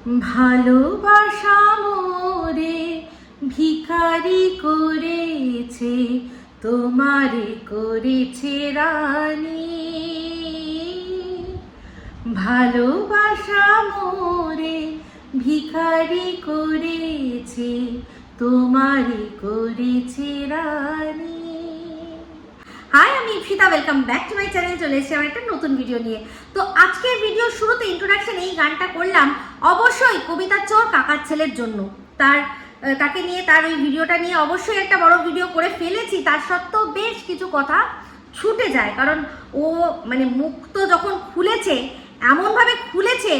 ভালোবাসা মোরে ভিখারি করেছে, তোমারে করেছে রানী। ভালোবাসা মোরে ভিখারি করেছে, তোমারে করেছে রানী। হাই, আমি Ipsita, welcome back to my channel. চলে এসেছি আমার একটা নতুন ভিডিও নিয়ে। তো আজকের ভিডিওর শুরুতে ইন্ট্রোডাকশন এই গানটা করলাম অবশ্যই কবিতা চোর কাকার ছেলের জন্য। তাকে নিয়ে, তার ওই ভিডিওটা নিয়ে অবশ্যই একটা বড় ভিডিও করে ফেলেছি। তার সত্ত্বেও বেশ কিছু কথা ছুটে যায়, কারণ ও মানে মুখ তো যখন খুলেছে, এমনভাবে খুলেছে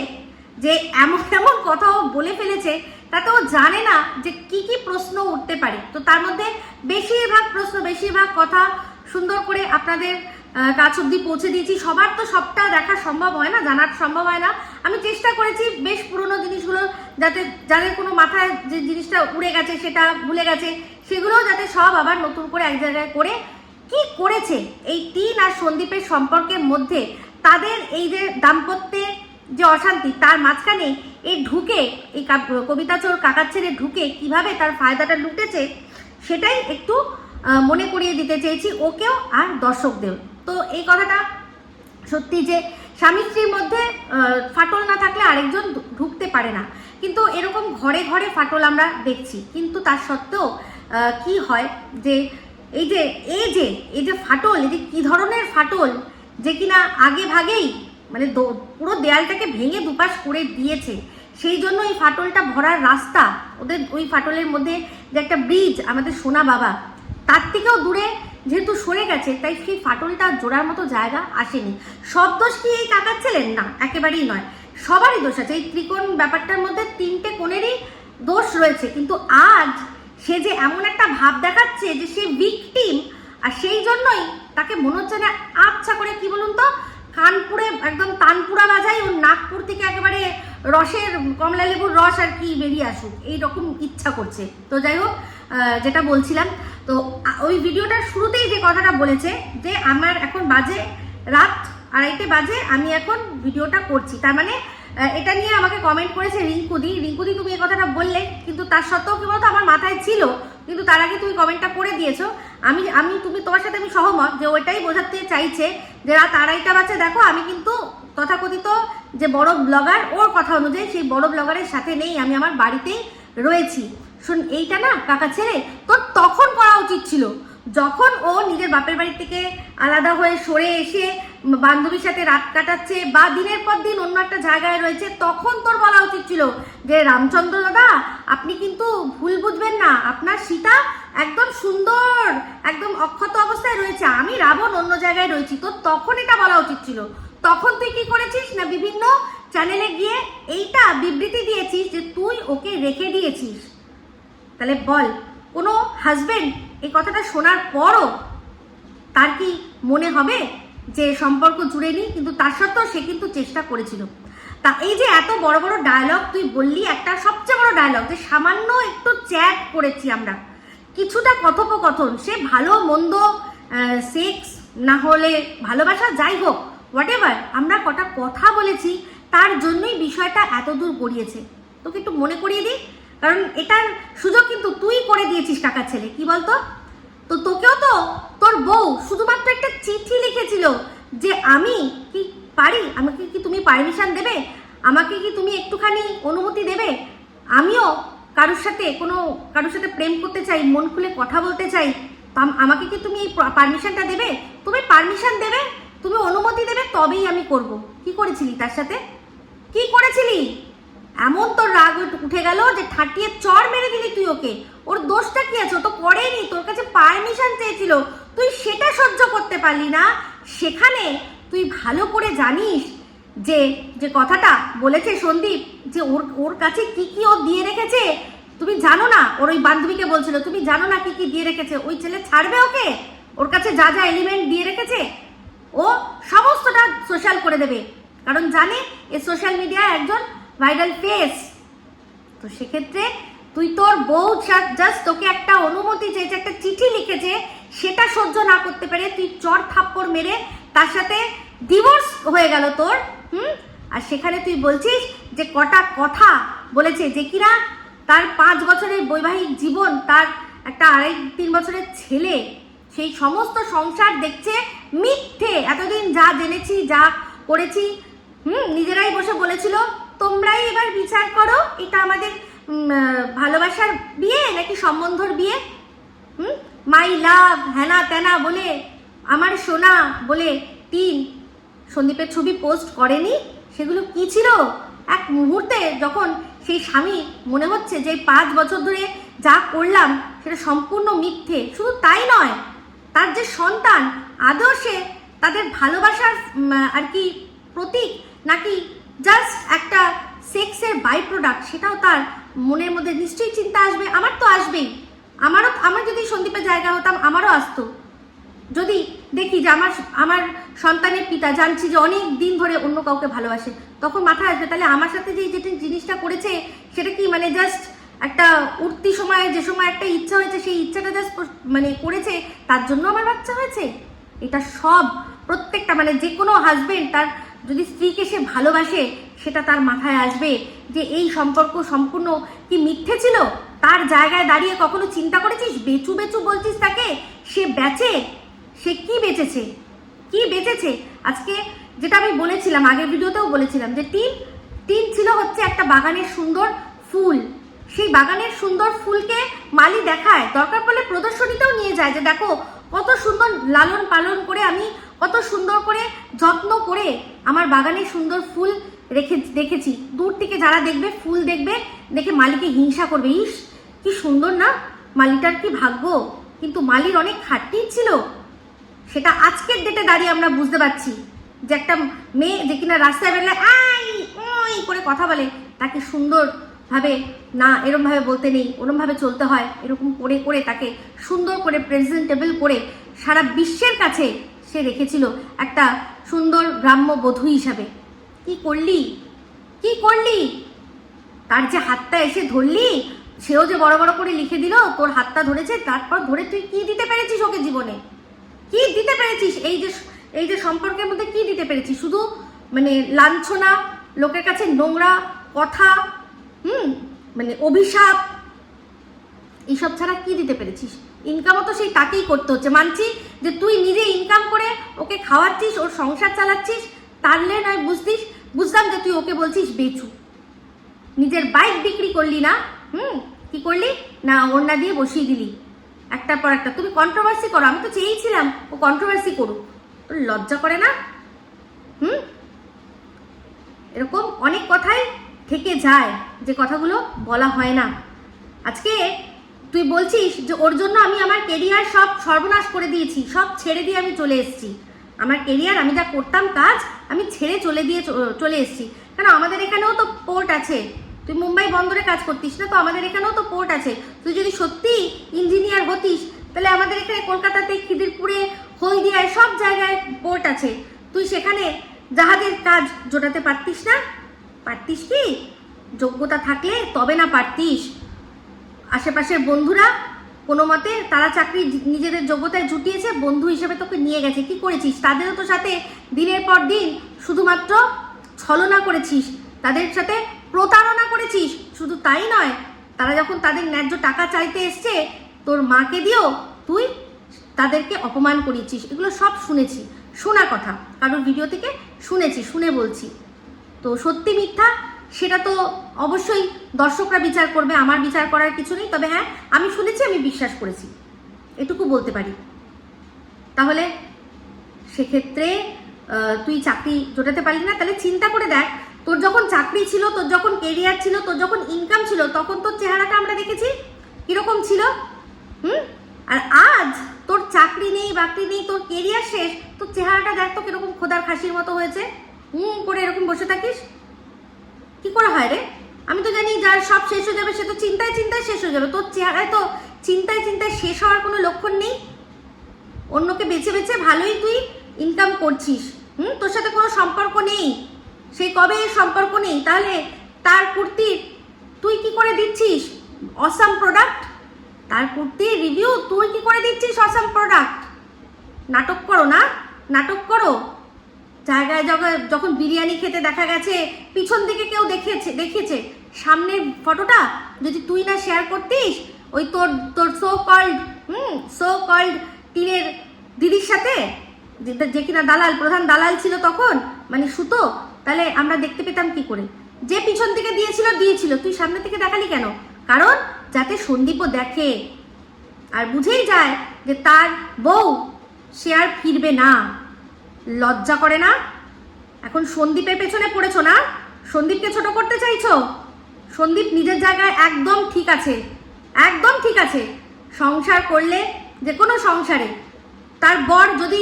যে এমন এমন কথা ও বলে ফেলেছে, তাতে ও জানে না যে কি কি প্রশ্ন উঠতে পারে। তো তার মধ্যে বেশিরভাগ কথা সুন্দর করে আপনাদের কাছ অব্দি পৌঁছে দিয়েছি। সবার তো সবটা দেখা সম্ভব হয় না, জানার সম্ভব হয় না। আমি চেষ্টা করেছি বেশ পুরনো জিনিসগুলো, যাতে যাদের কোনো মাথায় যে জিনিসটা উড়ে গেছে, সেটা ভুলে গেছে, সেগুলোও যাতে সব আবার নতুন করে এক জায়গায় করে কি করেছে এই টিন আর সন্দীপের সম্পর্কের মধ্যে, তাদের এই যে দাম্পত্যে যে অশান্তি, তার মাঝখানে এই ঢুকে, এই কবিতা চোর কাকার ছেলে ঢুকে কিভাবে তার ফায়দাটা লুটেছে, সেটাই একটু মনে করিয়ে দিতে চেয়েছি ওকেও আর দর্শকদের। তো এই কথাটা সত্যি যে স্বামী স্ত্রীর মধ্যে ফাটল না থাকলে আরেকজন ঢুকতে পারে না, কিন্তু এরকম ঘরে ঘরে ফাটল আমরা দেখছি। কিন্তু তার সত্ত্বেও কি হয় যে এই যে ফাটল, এই যে কী ধরনের ফাটল, যে কিনা আগে ভাগেই মানে পুরো দেয়ালটাকে ভেঙে দুপাশ করে দিয়েছে। সেই জন্য এই ফাটলটা ভরার রাস্তা, ওদের ওই ফাটলের মধ্যে যে একটা ব্রিজ, আমাদের সোনা বাবা তার থেকেও দূরে যেহেতু সরে গেছে, তাই সেই ফাটলটা জোড়ার মতো জায়গা আসেনি। সব দোষ কি এই কাকার ছেলের? না, একেবারেই নয়, সবারই দোষ আছে। এই ত্রিকোণ ব্যাপারটার মধ্যে তিনটে কোণেরই দোষ রয়েছে। কিন্তু আজ সে যে এমন একটা ভাব দেখাচ্ছে যে সে ভিকটিম, আর সেই জন্যই তাকে মনে হচ্ছে না আচ্ছা করে কি বলুন তো, কানপুরে একদম তানপুরা বাজাই, ওর নাগপুর থেকে একেবারে রসের কমলা লেবুর রস আর কি বেরিয়ে আসুক, এইরকম ইচ্ছা করছে। তো যাই হোক, যেটা বলছিলাম, তো ওই ভিডিওটার শুরুতেই যে কথাটা বলেছে যে আমার এখন বাজে রাত 2:30 বাজে, আমি এখন ভিডিওটা করছি, তার মানে এটা নিয়ে আমাকে কমেন্ট করেছে রিঙ্কুদি, তুমি এই কথাটা বললে, কিন্তু তার সত্ত্বেও কি বলতো আমার মাথায় ছিল, কিন্তু তার আগে তুমি কমেন্টটা করে দিয়েছো। তোমার সাথে আমি সহমত যে ওইটাই বোঝাতে চাইছে যে রাত 2:30 বাজে। দেখো, আমি কিন্তু তথাকথিত যে বড় ব্লগার, ওর কথা অনুযায়ী সেই বড় ব্লগারের সাথে নেই, আমি আমার বাড়িতেই রয়েছি। শোন, এইটা না কাকা ছেলে তোর তখন করা উচিত ছিল, যখন ও নিজের বাপের বাড়ি থেকে আলাদা হয়ে সরে এসে বান্ধবীর সাথে রাত কাটাচ্ছে বা দিনের পর দিন অন্য একটা জায়গায় রয়েছে, তখন তোর বলা উচিত ছিল যে রামচন্দ্র দাদা, আপনি কিন্তু ভুল বুঝবেন না, আপনার সীতা একদম সুন্দর, একদম অক্ষত অবস্থায় রয়েছে, আমি রাবণ অন্য জায়গায় রয়েছি। তো তখন এটা বলা উচিত ছিল। তখন তুই কি করেছিস না, বিভিন্ন চ্যানেলে গিয়ে এইটা বিবৃতি দিয়েছিস যে তুই ওকে রেখে দিয়েছিস। তাহলে বল, কোনো হাজবেন্ড এই কথাটা শোনার পরও তার কি মনে হবে যে সম্পর্ক জুড়ে নি? কিন্তু তার সত্ত্বেও সে কিন্তু চেষ্টা করেছিল। তা এই যে এত বড় বড় ডায়লগ তুই বললি, একটা সবচেয়ে বড় ডায়লগ যে সামান্য একটু চ্যাট করেছি আমরা, কিছুটা কথোপকথন, সে ভালো মন্দ, সেক্স না হলে ভালোবাসা, যাই হোক হোয়াট এভার, আমরা কটা কথা বলেছি, তার জন্যই বিষয়টা এত দূর গড়িয়েছে। তোকে একটু মনে করিয়ে দিই, কারণ এটার সুযোগ কিন্তু তুই করে দিয়েছিস কাকার ছেলে। কি বলতো, তো তোকেও তো তোর বউ শুধুমাত্র একটা চিঠি লিখেছিল যে আমি কি পারি, আমাকে কি তুমি পারমিশন দেবে, আমাকে কি তুমি একটুখানি অনুমতি দেবে, আমিও কারোর সাথে প্রেম করতে চাই, মন খুলে কথা বলতে চাই, আমাকে কি তুমি এই পারমিশনটা দেবে? তুমি পারমিশন দেবে, তুমি অনুমতি দেবে, তবেই আমি করব। কি করেছিলি তার সাথে? কি করেছিলি? এমন তোর রাগ উঠে গেল যে ঠাটিয়ে চড় মেরে দিলি তুই ওকে। ওর দোষটা কি আছে? ও তো করেনি, তোর কাছে পারমিশন চেয়েছিল, তুই সেটা সহ্য করতে পারলি না। সেখানে তুই ভালো করে জানিস যে কথাটা বলেছে সন্দীপ, যে ওর কাছে কি কি ও দিয়ে রেখেছে তুমি জানো না। ওর ওই বান্ধবীকে বলছিল, তুমি জানো না কি কি দিয়ে রেখেছে। ওই ছেলে ছাড়বে ওকে? ওর কাছে যা যা এলিমেন্ট দিয়ে রেখেছে ও সমস্তটা সোশ্যাল করে দেবে, কারণ জানে এ সোশ্যাল মিডিয়ায় একজন ভাইরাল ফেস। তো সেক্ষেত্রে তুই তোর বউ জাস্ট তোকে একটা অনুমতি চেয়েছে, একটা চিঠি লিখেছে, সেটা সহ্য না করতে পেরে তুই চড় থাপ্পড় মেরে তার সাথে ডিভোর্স হয়ে গেল তোর। আর সেখানে তুই বলছিস যে কটা কথা বলেছে যে কিনা তার 5 বছরের বৈবাহিক জীবন, তার একটা 2.5-3 বছরের ছেলে, সেই সমস্ত সংসার দেখছে মিথ্যে। এতদিন যা জেনেছি, যা করেছি, নিজেরাই বসে বলেছিল তোমরাই এবার বিচার করো এটা আমাদের ভালোবাসার বিয়ে নাকি সম্বন্ধর বিয়ে। মাই লাভ হ্যানা ত্যানা বলে, আমার সোনা বলে সন্দীপের ছবি পোস্ট করেনি। সেগুলো কি ছিল? এক মুহূর্তে যখন সেই স্বামী মনে হচ্ছে যে 5 বছর ধরে যা করলাম সেটা সম্পূর্ণ মিথ্যে। শুধু তাই নয়, তার যে সন্তান আদৌ সে তাদের ভালোবাসার আর কি প্রতীক নাকি জাস্ট একটা সেক্সের বাই প্রোডাক্ট, সেটাও তার মনের মধ্যে নিশ্চয়ই চিন্তা আসবে। আমার তো আসবেই, আমার যদি সন্দীপের জায়গা হতাম আমারও আসতো। যদি দেখি যে আমার সন্তানের পিতা জানছি যে অনেক দিন ধরে অন্য কাউকে ভালোবাসে, তখন মাথায় আসবে তাহলে আমার সাথে যেটা জিনিসটা করেছে সেটা কি মানে জাস্ট একটা উঠতি সময়ে যে সময় একটা ইচ্ছা হয়েছে সেই ইচ্ছাটা জাস্ট মানে করেছে, তার জন্য আমার বাচ্চা হয়েছে। এটা সব প্রত্যেকটা মানে যে কোনো হাজবেন্ড তার যদি স্ত্রীকে সে ভালোবাসে সেটা তার মাথায় আসবে যে এই সম্পর্ক সম্পূর্ণ কি মিথ্যে ছিল। তার জায়গায় দাঁড়িয়ে কখনো চিন্তা করেছিস? বেচু বেচু বলছিস তাকে, সে বেচে, সে কি বেচেছে, কি বেচেছে? আজকে যেটা আমি বলেছিলাম, আগের ভিডিওতেও বলেছিলাম যে টিন ছিল হচ্ছে একটা বাগানের সুন্দর ফুল। সেই বাগানের সুন্দর ফুলকে মালি দেখায়, দরকার পড়লে প্রদর্শনীতেও নিয়ে যায় যে দেখো কত সুন্দর লালন পালন করে আমি কত সুন্দর করে যত্ন করে আমার বাগানে সুন্দর ফুল দেখেছি। দূর থেকে যারা দেখবে, ফুল দেখবে, দেখে মালিকে হিংসা করবে, ইস কি সুন্দর না, মালিটার কি ভাগ্য। কিন্তু মালির অনেক খাটনি ছিল। সেটা আজকের ডেটে দাঁড়িয়ে আমরা বুঝতে পারছি যে একটা মেয়ে যে কিনা রাস্তায় বেরোলে আই ওই করে কথা বলে, তাকে সুন্দরভাবে না এরমভাবে বলতে নেই, ওরমভাবে চলতে হয়, এরকম করে করে তাকে সুন্দর করে প্রেজেন্টেবল করে সারা বিশ্বের কাছে সে রেখেছিল একটা সুন্দর গ্রাম্য বধূ হিসাবে। কি করলি, কি করলি? তার যে হাতটা এসে ধরলি, সেও যে বড় বড় করে লিখে দিল তোর হাতটা ধরেছে, তারপর ধরে তুই কি দিতে পেরেছিস ওকে জীবনে? কি দিতে পেরেছিস? এই যে সম্পর্কের মধ্যে কি দিতে পেরেছিস? শুধু মানে লাঞ্ছনা, লোকের কাছে নোংরা কথা, মানে অভিশাপ, এইসব ছাড়া কি দিতে পেরেছিস? ইনকামও তো সেই তাকেই করতে হচ্ছে। মানছি যে তুই নিজে ইনকাম করে ওকে খাওয়াচ্ছিস, ওর সংসার চালাচ্ছিস, তাহলে নয় বুঝতাম যে তুই ওকে বলছিস বেচু। নিজের বাইক বিক্রি করলি না, কি করলি না, ওড়না দিয়ে বসিয়ে দিলি একটার পর একটা। তুমি কন্ট্রোভার্সি করো, আমি তো চেয়েছিলাম ও কন্ট্রোভার্সি করুক, তোর লজ্জা করে না? এরকম অনেক কথাই থেকে যায় যে কথাগুলো বলা হয় না। আজকে তুই বলছিস যে ওর জন্য আমি আমার কেরিয়ার সব সর্বনাশ করে দিয়েছি, সব ছেড়ে দিয়ে আমি চলে এসেছি। আমার কেরিয়ার, আমি যা করতাম কাজ, আমি ছেড়ে চলে এসেছি। কেন, আমাদের এখানেও তো পোর্ট আছে। তুই মুম্বাই বন্দরে কাজ করতিস না তো? আমাদের এখানেও তো পোর্ট আছে। তুই যদি সত্যি ইঞ্জিনিয়ার হতিস তাহলে আমাদের এখানে কলকাতাতে, খিদিরপুরে, হলদিয়ায় সব জায়গায় পোর্ট আছে। তুই সেখানে জাহাজের কাজ জোটাতে পারতিস না? পারতিস কি? যোগ্যতা থাকলে তবে না পারতিস। আশেপাশের বন্ধুরা কোনো মতে তারা চাকরি নিজেদের যোগ্যতায় জুটিয়েছে, বন্ধু হিসেবে তোকে নিয়ে গেছে। কি করেছিস? তাদেরও তো সাথে দিনের পর দিন শুধুমাত্র ছলনা করেছিস, তাদের সাথে প্রতারণা করেছিস। শুধু তাই নয়, তারা যখন তাদের ন্যায্য টাকা চাইতে এসছে, তোর মাকে দিয়েও তুই তাদেরকে অপমান করেছিস। এগুলো সব শুনেছি, শোনা কথা, কারোর ভিডিও থেকে শুনেছি, শুনে বলছি। তো সত্যি মিথ্যা সেটা তো অবশ্যই দর্শকরা বিচার করবে, আমার বিচার করার কিছু নেই। তবে হ্যাঁ, আমি শুনেছি, আমি বিশ্বাস করেছি, এটুকু বলতে পারি। তাহলে সেক্ষেত্রে তুই চাকরি জোটাতে পারলি না? তাহলে চিন্তা করে দেখ, তোর যখন চাকরি ছিল, তোর যখন কেরিয়ার ছিল, তোর যখন ইনকাম ছিল, তখন তোর চেহারাটা আমরা দেখেছি কিরকম ছিল। আর আজ তোর চাকরি নেই, বাকরি নেই, তোর কেরিয়ার শেষ, তোর চেহারাটা দেখ তো কিরকম খোদার খাসির মতো হয়েছে। করে এরকম বসে থাকিস, কি করে হয় রে? আমি তো জানি যার সব শেষ হয়ে যাবে সে তো চিন্তায় চিন্তায় শেষ হয়ে যাবে। তোর চেহারায় তো চিন্তায় চিন্তায় শেষ হওয়ার কোনো লক্ষণ নেই। অন্যকে বেছে বেছে ভালোই তুই ইনকাম করছিস। তোর সাথে কোনো সম্পর্ক নেই, সেই কবে সম্পর্ক নেই, তাহলে তার কুর্তির তুই কি করে দিচ্ছিস অসাম প্রোডাক্ট? তার কুর্তির রিভিউ তুই কি করে দিচ্ছিস অসাম প্রোডাক্ট? নাটক করো না, নাটক করো। জায়গায় জায়গায় যখন বিরিয়ানি খেতে দেখা গেছে, পিছন দিকে কেউ দেখিয়েছে সামনের ফটোটা যদি তুই না শেয়ার করতিস ওই তোর সো কল্ড টিনের দিদির সাথে, যে কিনা প্রধান দালাল ছিল তখন, মানে সুতো, তাহলে আমরা দেখতে পেতাম কি করে? যে পিছন থেকে দিয়েছিল, তুই সামনে থেকে দেখালি কেন? কারণ যাতে সন্দীপও দেখে আর বুঝেই যায় যে তার বউ সে আর ফিরবে না। লজ্জা করে না? এখন সন্দীপের পেছনে পড়েছো না? সন্দীপকে ছোট করতে চাইছো? সন্দীপ নিজের জায়গায় একদম ঠিক আছে, একদম ঠিক আছে। সংসার করলে, যে কোনো সংসারে তার বর যদি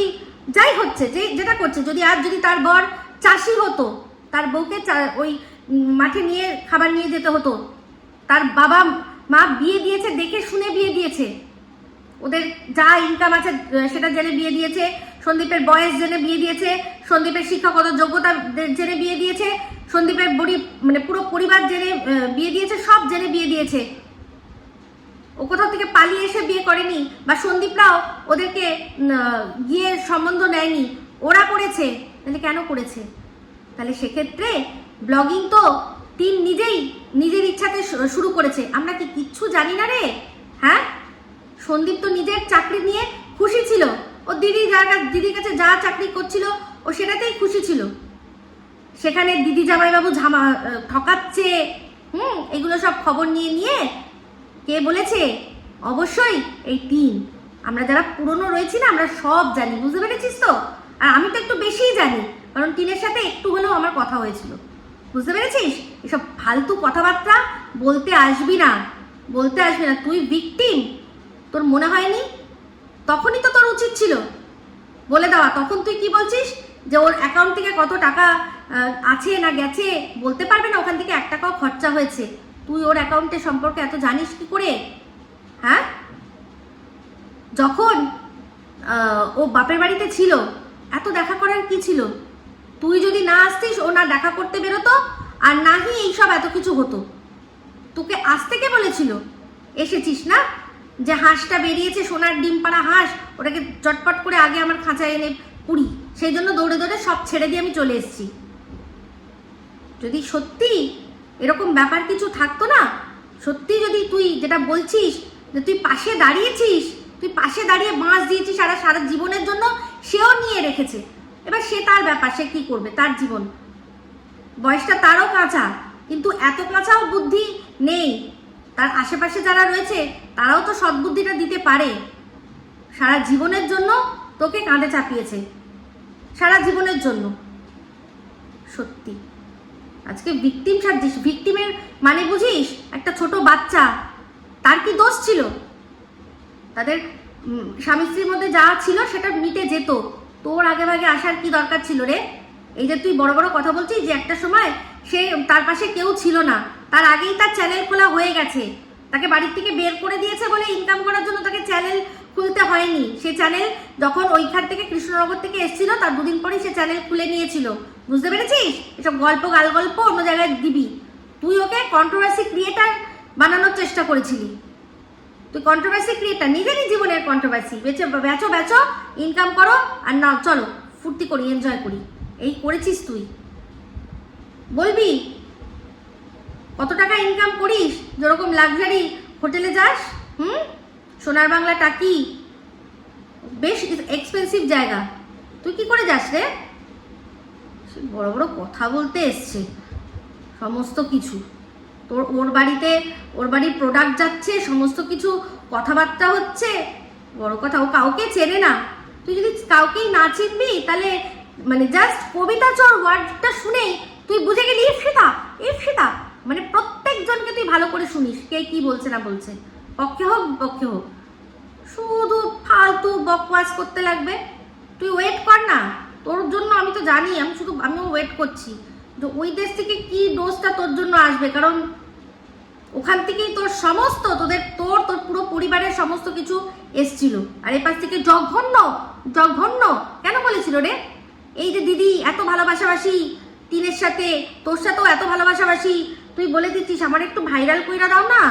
যাই হচ্ছে যেটা করছে, যদি তার বর চাষি হতো, তার বউকে ওই মাঠে নিয়ে খাবার নিয়ে যেতে হতো। তার বাবা মা বিয়ে দিয়েছে, দেখে শুনে বিয়ে দিয়েছে, ওদের যা ইনকাম আছে সেটা জেনে বিয়ে দিয়েছে, সন্দীপের বয়স জেনে বিয়ে দিয়েছে, সন্দীপের শিক্ষাগত যোগ্যতা জেনে বিয়ে দিয়েছে, সন্দীপের মানে পুরো পরিবার জেনে বিয়ে দিয়েছে, সব জেনে বিয়ে দিয়েছে। ও কোথাও থেকে পালিয়ে এসে বিয়ে করেনি, বা সন্দীপরাও ওদেরকে গিয়ে সম্বন্ধ নেয়নি, ওরা করেছে। তাহলে কেন করেছে? তাহলে সেক্ষেত্রে ব্লগিং তো টিম নিজের ইচ্ছাতে শুরু করেছে। আমরা কি কিচ্ছু জানি না রে? হ্যাঁ, সন্দীপ তো নিজের চাকরি নিয়ে খুশি ছিল, ও দিদির কাছে যা চাকরি করছিল ও সেটাতেই খুশি ছিল। সেখানে দিদি জামাইবাবু ঠকাচ্ছে, এগুলো সব খবর নিয়ে কে বলেছে? অবশ্যই এই টিম। আমরা যারা পুরনো রয়েছি না, আমরা সব জানি, বুঝতে পেরেছিস তো? আর আমি তো একটু বেশিই জানি, কারণ টিনের সাথে একটু হলেও আমার কথা হয়েছিল, বুঝতে পেরেছিস? এসব ফালতু কথাবার্তা বলতে আসবি না। তুই ভিকটিম, তোর মনে হয়নি? তখনই তো তোর উচিত ছিল বলে দেওয়া। তখন তুই কি বলছিস যে ওর অ্যাকাউন্ট থেকে কত টাকা আছে না গেছে বলতে পারবে না, ওখান থেকে 1 টাকাও খরচা হয়েছে। তুই ওর অ্যাকাউন্টের সম্পর্কে এত জানিস কি করে? হ্যাঁ, যখন ও বাপের বাড়িতে ছিল এত দেখা করার কি ছিল? তুই যদি না আসতিস, ও না দেখা করতে বেরোতো, আর নাহি এইসব এত কিছু হতো। তোকে আসতে কে বলেছিল? এসেছিস না, যে হাঁসটা বেরিয়েছে, সোনার ডিম পাড়া হাঁস, ওটাকে চটপট করে আগে আমার খাঁচায় এনে পুরি, সেই জন্য দৌড়ে সব ছেড়ে দিয়ে আমি চলে এসেছি। যদি সত্যি এরকম ব্যাপার কিছু থাকতো না, সত্যি যদি তুই যেটা বলছিস যে তুই পাশে দাঁড়িয়েছিস, তুই পাশে দাঁড়িয়ে বাঁশ দিয়েছিস সারা জীবনের জন্য, সেও নিয়ে রেখেছে। এবার সে তার ব্যাপার, সে কি করবে, তার জীবন, বয়সটা তারও কাঁচা, কিন্তু এত কাঁচাও বুদ্ধি নেই। তার আশেপাশে যারা রয়েছে তারাও তো সদ্বুদ্ধিটা দিতে পারে। সারা জীবনের জন্য তোকে কাঁধে চাপিয়েছে, সারা জীবনের জন্য। সত্যি আজকে ভিকটিম সাজছিস। ভিকটিমের মানে বুঝিস? একটা ছোট বাচ্চা, তার কি দোষ ছিল? তাদের স্বামী স্ত্রীর মধ্যে যা ছিল সেটা মিটে যেত, তোর আগে ভাগে আসার কি দরকার ছিল রে? এই যে তুই বড় বড় কথা বলছিস যে একটা সময় সে তার পাশে কেউ ছিল না, তার আগেই তার চ্যানেল খোলা হয়ে গেছে। তাকে বাড়ির থেকে বের করে দিয়েছে বলে ইনকাম করার জন্য তাকে চ্যানেল খুলতে হয়নি। সে চ্যানেল যখন ওইখান থেকে কৃষ্ণনগর থেকে এসেছিল তার 2 দিন পরেই সে চ্যানেল খুলে নিয়েছিল, বুঝতে পেরেছিস? এসব গাল গল্প অন্য জায়গায় দিবি। তুই ওকে কন্ট্রোভার্সি ক্রিয়েটার বানানোর চেষ্টা করেছিলি। তুই কন্ট্রোভার্সি ক্রিয়েটার, নিজেরই জীবনের কন্ট্রোভার্সি বেচো, ইনকাম করো, আর না চলো ফুর্তি করি, এনজয় করি, এই করেছিস তুই। বলবি কত টাকা ইনকাম করিস, যেরকম লাক্সারি হোটেলে যাস, সোনার বাংলা টাকি, বেশ এক্সপেন্সিভ জায়গা, তুই কি করে যাস রে? বড় বড় কথা বলতে এসছে সমস্ত কিছু। তোর ওর বাড়ির প্রোডাক্ট যাচ্ছে, সমস্ত কিছু কথাবার্তা হচ্ছে, বড় কথা। ও কাউকে চেনে না। তুই যদি কাউকেই না চিনবি, তাহলে মানে জাস্ট কবিতা চোর ওয়ার্ডটা শুনেই তুই বুঝে গেলি ইপসিতা, মানে প্রত্যেকজনকে তুই ভালো করে শুনিস কে কি বলছে না বলছে, পক্ষে হোক। শুধু ফালতু বকওয়াজ করতে লাগবে। তুই ওয়েট কর না, তোর জন্য আমি তো জানি, আমিও ওয়েট করছি যে ওই দেশ থেকে কি ডোজটা তোর জন্য আসবে, কারণ ওখান থেকেই তোর সমস্ত তোর পুরো পরিবারের সমস্ত কিছু এসছিল। আর এপাশ থেকে জঘন্য কেন বলেছিল রে? এই যে দিদি এত ভালোবাসাবাসি টিনের সাথে, তোর সাথেও এত ভালোবাসাবাসি, তুই বলে দিচ্ছিস আমার একটু ভাইরাল কইরা দাও না,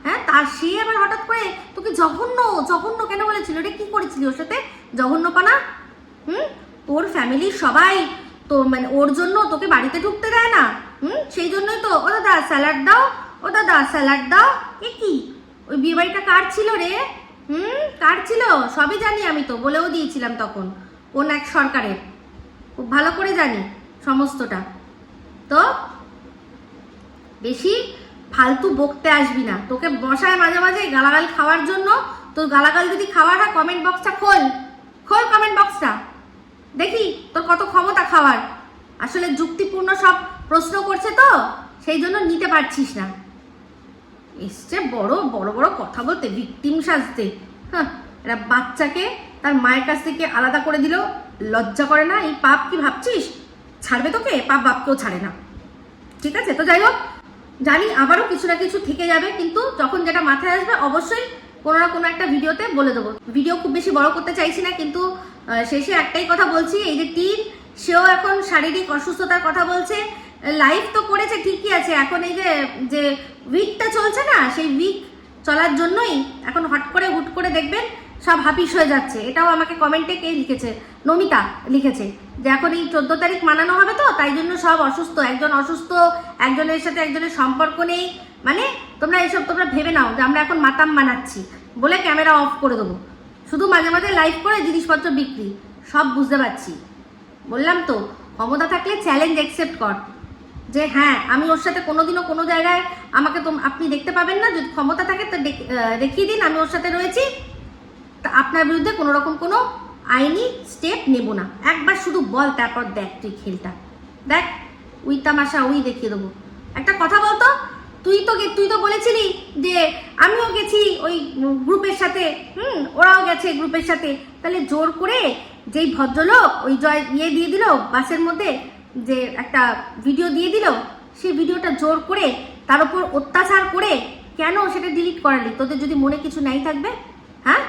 হ্যাঁ? তার সে আবার হঠাৎ করে তোকে জঘন্য কেন বলেছিল রে? কি করেছিলি ওর সাথে? জঘন্যপানা। তোর ফ্যামিলির সবাই তো মানে ওর জন্য তোকে বাড়িতে ঢুকতে দেয় না, সেই জন্যই তো। ও দাদা স্যালাড দাও, ও দাদা স্যালাড দাও। এ কি, ওই বিয়ে বাড়িটা কার ছিল রে? কার ছিল সবই জানি, আমি তো বলেও দিয়েছিলাম তখন, কোন এক সরকারের, খুব ভালো করে জানি সমস্তটা। তো বেশি ফালতু বকতে আসবি না, তোকে বসায় মাঝে মাঝে গালাগাল খাওয়ার জন্য। তোর গালাগাল যদি খাওয়ার হয় কমেন্ট বক্সটা খোল কমেন্ট বক্সটা, দেখি তোর কত ক্ষমতা খাওয়ার। আসলে যুক্তিপূর্ণ সব প্রশ্ন করছে তো, সেই জন্য নিতে পারছিস না। এসছে বড় বড় বড় কথা বলতে, ভিকটিম সাজতে। হ্যাঁ, এরা বাচ্চাকে তার মায়ের কাছ থেকে আলাদা করে দিল, লজ্জা করে না? এই পাপ কি ভাবছিস ছাড়বে তোকে? পাপ বাপকেও ছাড়ে না। ঠিক আছে, তো যাই হোক, জানি আবারও কিছু না কিছু থেকে যাবে, কিন্তু যখন যেটা মাথায় আসবে অবশ্যই কোনো না কোনো একটা ভিডিওতে বলে দেবো। ভিডিও খুব বেশি বড় করতে চাইছি না, কিন্তু শেষে একটাই কথা বলছি, এই যে টিন, সেও এখন শারীরিক অসুস্থতার কথা বলছে। লাইভ তো করেছে ঠিকই আছে, এখন এই যে উইকটা চলছে না, সেই উইক চলার জন্যই এখন হুট করে দেখবেন সব হাপিস হয়ে যাচ্ছে। এটাও আমাকে কমেন্টে কে লিখেছে, নমিতা লিখেছে, যে এখন এই 14 তারিখ মানানো হবে তো, তাই জন্য সব অসুস্থ, একজন অসুস্থ, একজনের সাথে একজনের সম্পর্ক নেই। মানে তোমরা ভেবে নাও যে আমরা এখন মাতাম মানাচ্ছি বলে ক্যামেরা অফ করে দেবো, শুধু মাঝে মাঝে লাইভ করে জিনিসপত্র বিক্রি, সব বুঝতে পারছি। বললাম তো, ক্ষমতা থাকলে চ্যালেঞ্জ অ্যাকসেপ্ট কর, যে হ্যাঁ আমি ওর সাথে কোনোদিনও কোনো জায়গায় আমাকে তো আপনি দেখতে পাবেন না, যদি ক্ষমতা থাকে তো দেখিয়ে দিন আমি ওর সাথে রয়েছি, তা আপনার বিরুদ্ধে কোনো রকম কোনো আইনি স্টেপ নেব না। একবার শুধু বল, তারপর দেখ তুই খেলটা, দেখ উই তামাশা উই দেখিয়ে দেবো। একটা কথা বলতো, তুই তো বলেছিলি যে আমিও গেছি ওই গ্রুপের সাথে, ওরাও গেছে গ্রুপের সাথে, তাহলে জোর করে যেই ভদ্রলোক ওই ইয়ে দিয়ে দিল বাসের মধ্যে, যে একটা ভিডিও দিয়ে দিল, সেই ভিডিওটা জোর করে তার উপর অত্যাচার করে কেন সেটা ডিলিট করালি? তোদের যদি মনে কিছু নাই থাকবে? হ্যাঁ,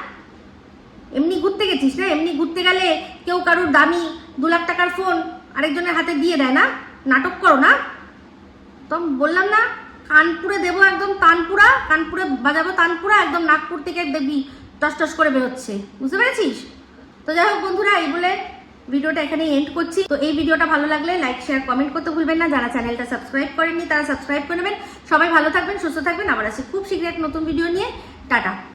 এমনি ঘুরতে গেছিস না? এমনি ঘুরতে গেলে কেউ কারোর দামি 2 লাখ টাকার ফোন আরেকজনের হাতে দিয়ে দেয় না? নাটক করো না তো। বললাম না, কানপুরে দেবো একদম, কানপুরে বাজাবো তানপুরা, একদম নাগপুর থেকে দেখবি টস করে বেরোচ্ছে, বুঝতে পেরেছিস? তো যাই হোক বন্ধুরা, এই বলে ভিডিওটা এখানে এন্ড করছি। তো এই ভিডিওটা ভালো লাগলে লাইক শেয়ার কমেন্ট করতে ভুলবেন না, যারা চ্যানেলটা সাবস্ক্রাইব করেননি তারা সাবস্ক্রাইব করে নেবেন। সবাই ভালো থাকবেন, সুস্থ থাকবেন, আবার আসি খুব শীঘ্রই এক নতুন ভিডিও নিয়ে। টাটা।